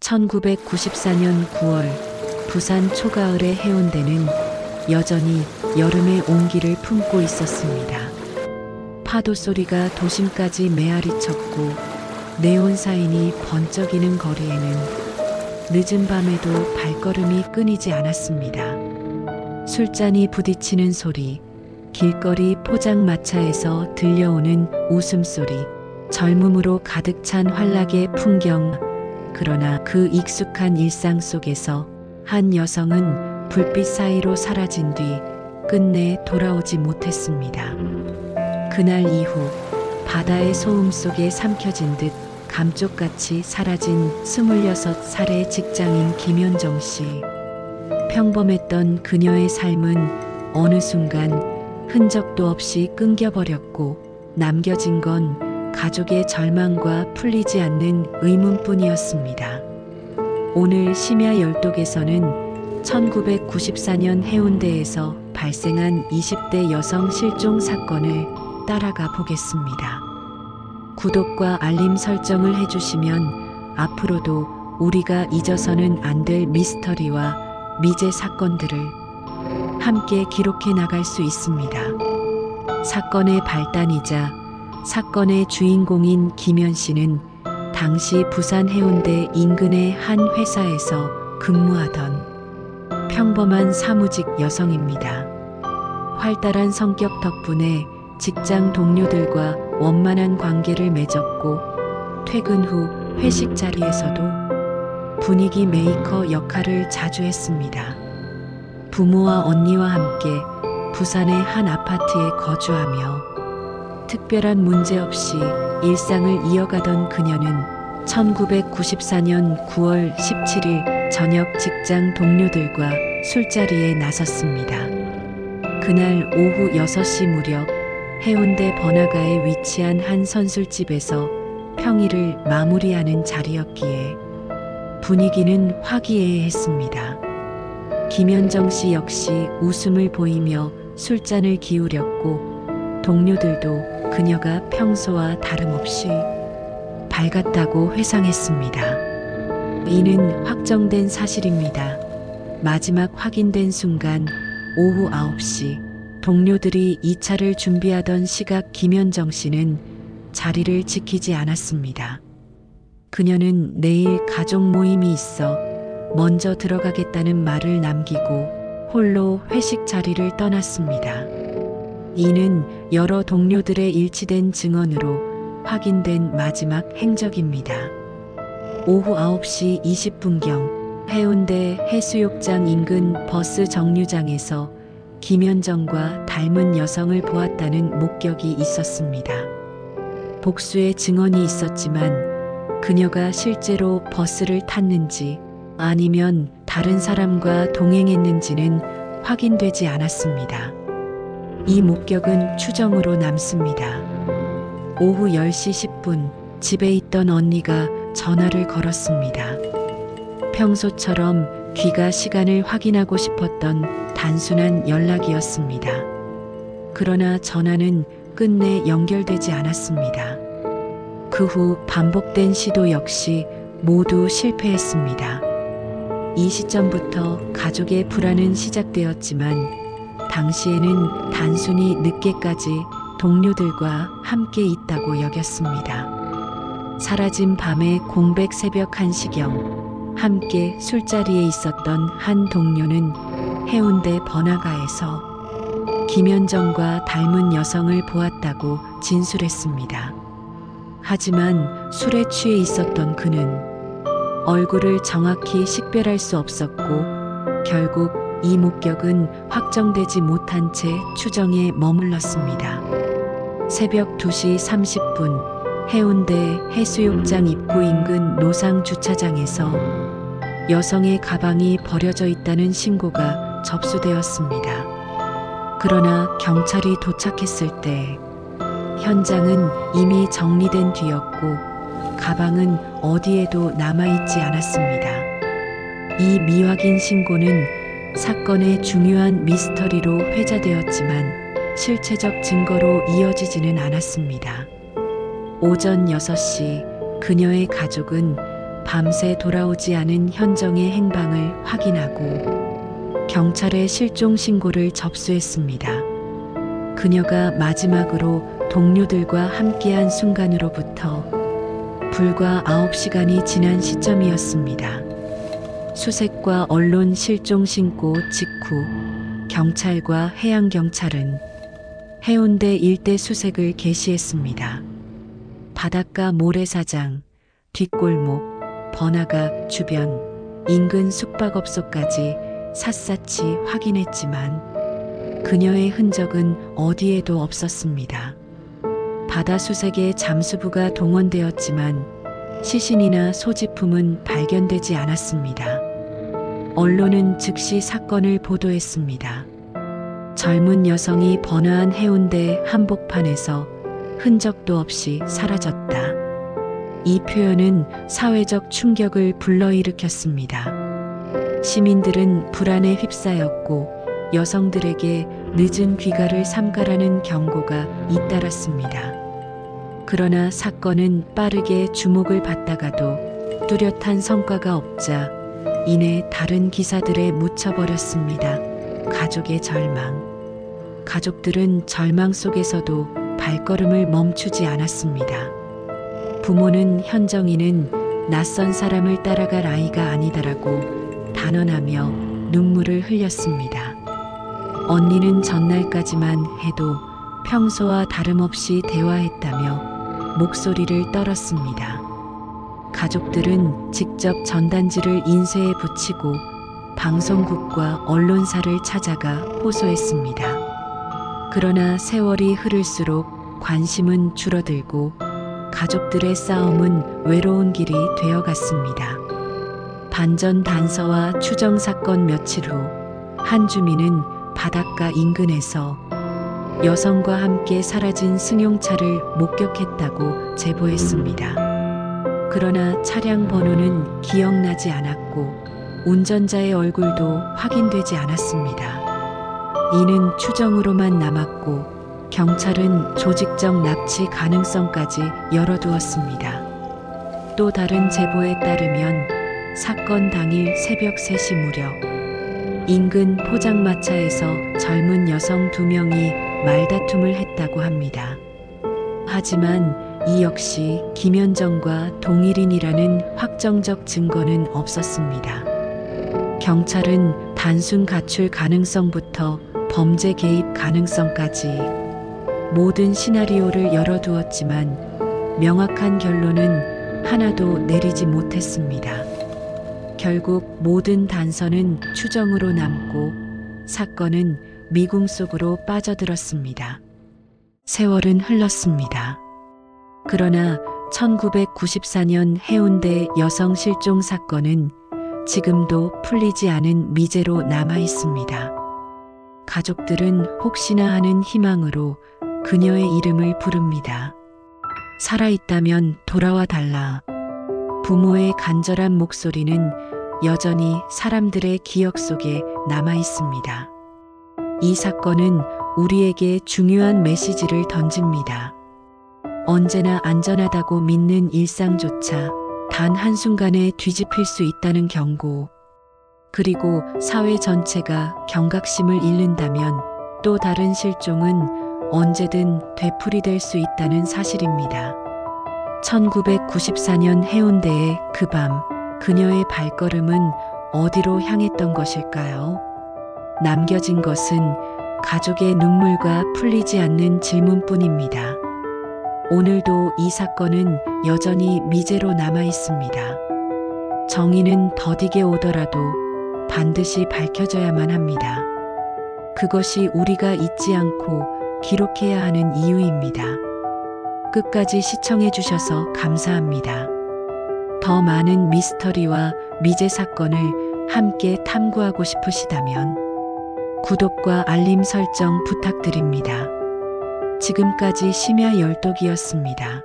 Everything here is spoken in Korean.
1994년 9월 부산 초가을의 해운대는 여전히 여름의 온기를 품고 있었습니다. 파도 소리가 도심까지 메아리 쳤고 네온 사인이 번쩍이는 거리에는 늦은 밤에도 발걸음이 끊이지 않았습니다. 술잔이 부딪히는 소리, 길거리 포장마차에서 들려오는 웃음소리, 젊음으로 가득 찬 환락의 풍경. 그러나 그 익숙한 일상 속에서 한 여성은 불빛 사이로 사라진 뒤 끝내 돌아오지 못했습니다. 그날 이후 바다의 소음 속에 삼켜진 듯 감쪽같이 사라진 26살의 직장인 김현정 씨. 평범했던 그녀의 삶은 어느 순간 흔적도 없이 끊겨버렸고 남겨진 건 가족의 절망과 풀리지 않는 의문뿐이었습니다. 오늘 심야 열독에서는 1994년 해운대에서 발생한 20대 여성 실종 사건을 따라가 보겠습니다. 구독과 알림 설정을 해주시면 앞으로도 우리가 잊어서는 안 될 미스터리와 미제 사건들을 함께 기록해 나갈 수 있습니다. 사건의 발단이자 사건의 주인공인 김현 씨는 당시 부산 해운대 인근의 한 회사에서 근무하던 평범한 사무직 여성입니다. 활달한 성격 덕분에 직장 동료들과 원만한 관계를 맺었고 퇴근 후 회식 자리에서도 분위기 메이커 역할을 자주 했습니다. 부모와 언니와 함께 부산의 한 아파트에 거주하며 특별한 문제 없이 일상을 이어가던 그녀는 1994년 9월 17일 저녁 직장 동료들과 술자리에 나섰습니다. 그날 오후 6시 무렵 해운대 번화가에 위치한 한 선술집에서 평일을 마무리하는 자리였기에 분위기는 화기애애했습니다. 김현정 씨 역시 웃음을 보이며 술잔을 기울였고 동료들도 그녀가 평소와 다름없이 밝았다고 회상했습니다. 이는 확정된 사실입니다. 마지막 확인된 순간 오후 9시 동료들이 2차를 준비하던 시각 김현정 씨는 자리를 지키지 않았습니다. 그녀는 내일 가족 모임이 있어 먼저 들어가겠다는 말을 남기고 홀로 회식 자리를 떠났습니다. 이는 여러 동료들의 일치된 증언으로 확인된 마지막 행적입니다. 오후 9시 20분경 해운대 해수욕장 인근 버스 정류장에서 김현정과 닮은 여성을 보았다는 목격이 있었습니다. 복수의 증언이 있었지만 그녀가 실제로 버스를 탔는지 아니면 다른 사람과 동행했는지는 확인되지 않았습니다. 이 목격은 추정으로 남습니다. 오후 10시 10분 집에 있던 언니가 전화를 걸었습니다. 평소처럼 귀가 시간을 확인하고 싶었던 단순한 연락이었습니다. 그러나 전화는 끝내 연결되지 않았습니다. 그 후 반복된 시도 역시 모두 실패했습니다. 이 시점부터 가족의 불안은 시작되었지만 당시에는 단순히 늦게까지 동료들과 함께 있다고 여겼습니다. 사라진 밤의 공백 새벽 1시경 함께 술자리에 있었던 한 동료는 해운대 번화가에서 김현정과 닮은 여성을 보았다고 진술했습니다. 하지만 술에 취해 있었던 그는 얼굴을 정확히 식별할 수 없었고 결국 이 목격은 확정되지 못한 채 추정에 머물렀습니다. 새벽 2시 30분 해운대 해수욕장 입구 인근 노상 주차장에서 여성의 가방이 버려져 있다는 신고가 접수되었습니다. 그러나 경찰이 도착했을 때 현장은 이미 정리된 뒤였고 가방은 어디에도 남아있지 않았습니다. 이 미확인 신고는 사건의 중요한 미스터리로 회자되었지만 실체적 증거로 이어지지는 않았습니다. 오전 6시 그녀의 가족은 밤새 돌아오지 않은 현정의 행방을 확인하고 경찰에 실종 신고를 접수했습니다. 그녀가 마지막으로 동료들과 함께한 순간으로부터 불과 9시간이 지난 시점이었습니다. 수색과 언론 실종 신고 직후 경찰과 해양경찰은 해운대 일대 수색을 개시했습니다. 바닷가 모래사장, 뒷골목, 번화가 주변, 인근 숙박업소까지 샅샅이 확인했지만 그녀의 흔적은 어디에도 없었습니다. 바다 수색에 잠수부가 동원되었지만 시신이나 소지품은 발견되지 않았습니다. 언론은 즉시 사건을 보도했습니다. 젊은 여성이 번화한 해운대 한복판에서 흔적도 없이 사라졌다. 이 표현은 사회적 충격을 불러일으켰습니다. 시민들은 불안에 휩싸였고 여성들에게 늦은 귀가를 삼가라는 경고가 잇따랐습니다. 그러나 사건은 빠르게 주목을 받다가도 뚜렷한 성과가 없자 이내 다른 기사들에 묻혀버렸습니다. 가족의 절망. 가족들은 절망 속에서도 발걸음을 멈추지 않았습니다. 부모는 현정이는 낯선 사람을 따라갈 아이가 아니다라고 단언하며 눈물을 흘렸습니다. 언니는 전날까지만 해도 평소와 다름없이 대화했다며 목소리를 떨었습니다. 가족들은 직접 전단지를 인쇄에 붙이고 방송국과 언론사를 찾아가 호소했습니다. 그러나 세월이 흐를수록 관심은 줄어들고 가족들의 싸움은 외로운 길이 되어갔습니다. 반전 단서와 추정 사건 며칠 후 한 주민은 바닷가 인근에서 여성과 함께 사라진 승용차를 목격했다고 제보했습니다. 그러나 차량 번호는 기억나지 않았고 운전자의 얼굴도 확인되지 않았습니다. 이는 추정으로만 남았고 경찰은 조직적 납치 가능성까지 열어두었습니다. 또 다른 제보에 따르면 사건 당일 새벽 3시 무렵 인근 포장마차에서 젊은 여성 2명이 말다툼을 했다고 합니다. 하지만 이 역시 김현정과 동일인이라는 확정적 증거는 없었습니다. 경찰은 단순 가출 가능성부터 범죄 개입 가능성까지 모든 시나리오를 열어두었지만 명확한 결론은 하나도 내리지 못했습니다. 결국 모든 단서는 추정으로 남고 사건은 미궁 속으로 빠져들었습니다. 세월은 흘렀습니다. 그러나 1994년 해운대 여성 실종 사건은 지금도 풀리지 않은 미제로 남아 있습니다. 가족들은 혹시나 하는 희망으로 그녀의 이름을 부릅니다. 살아있다면 돌아와 달라. 부모의 간절한 목소리는 여전히 사람들의 기억 속에 남아 있습니다. 이 사건은 우리에게 중요한 메시지를 던집니다. 언제나 안전하다고 믿는 일상조차 단 한순간에 뒤집힐 수 있다는 경고. 그리고 사회 전체가 경각심을 잃는다면 또 다른 실종은 언제든 되풀이될 수 있다는 사실입니다. 1994년 해운대의 그 밤, 그녀의 발걸음은 어디로 향했던 것일까요? 남겨진 것은 가족의 눈물과 풀리지 않는 질문뿐입니다. 오늘도 이 사건은 여전히 미제로 남아 있습니다. 정의는 더디게 오더라도 반드시 밝혀져야만 합니다. 그것이 우리가 잊지 않고 기록해야 하는 이유입니다. 끝까지 시청해 주셔서 감사합니다. 더 많은 미스터리와 미제 사건을 함께 탐구하고 싶으시다면 구독과 알림 설정 부탁드립니다. 지금까지 심야 열독이었습니다.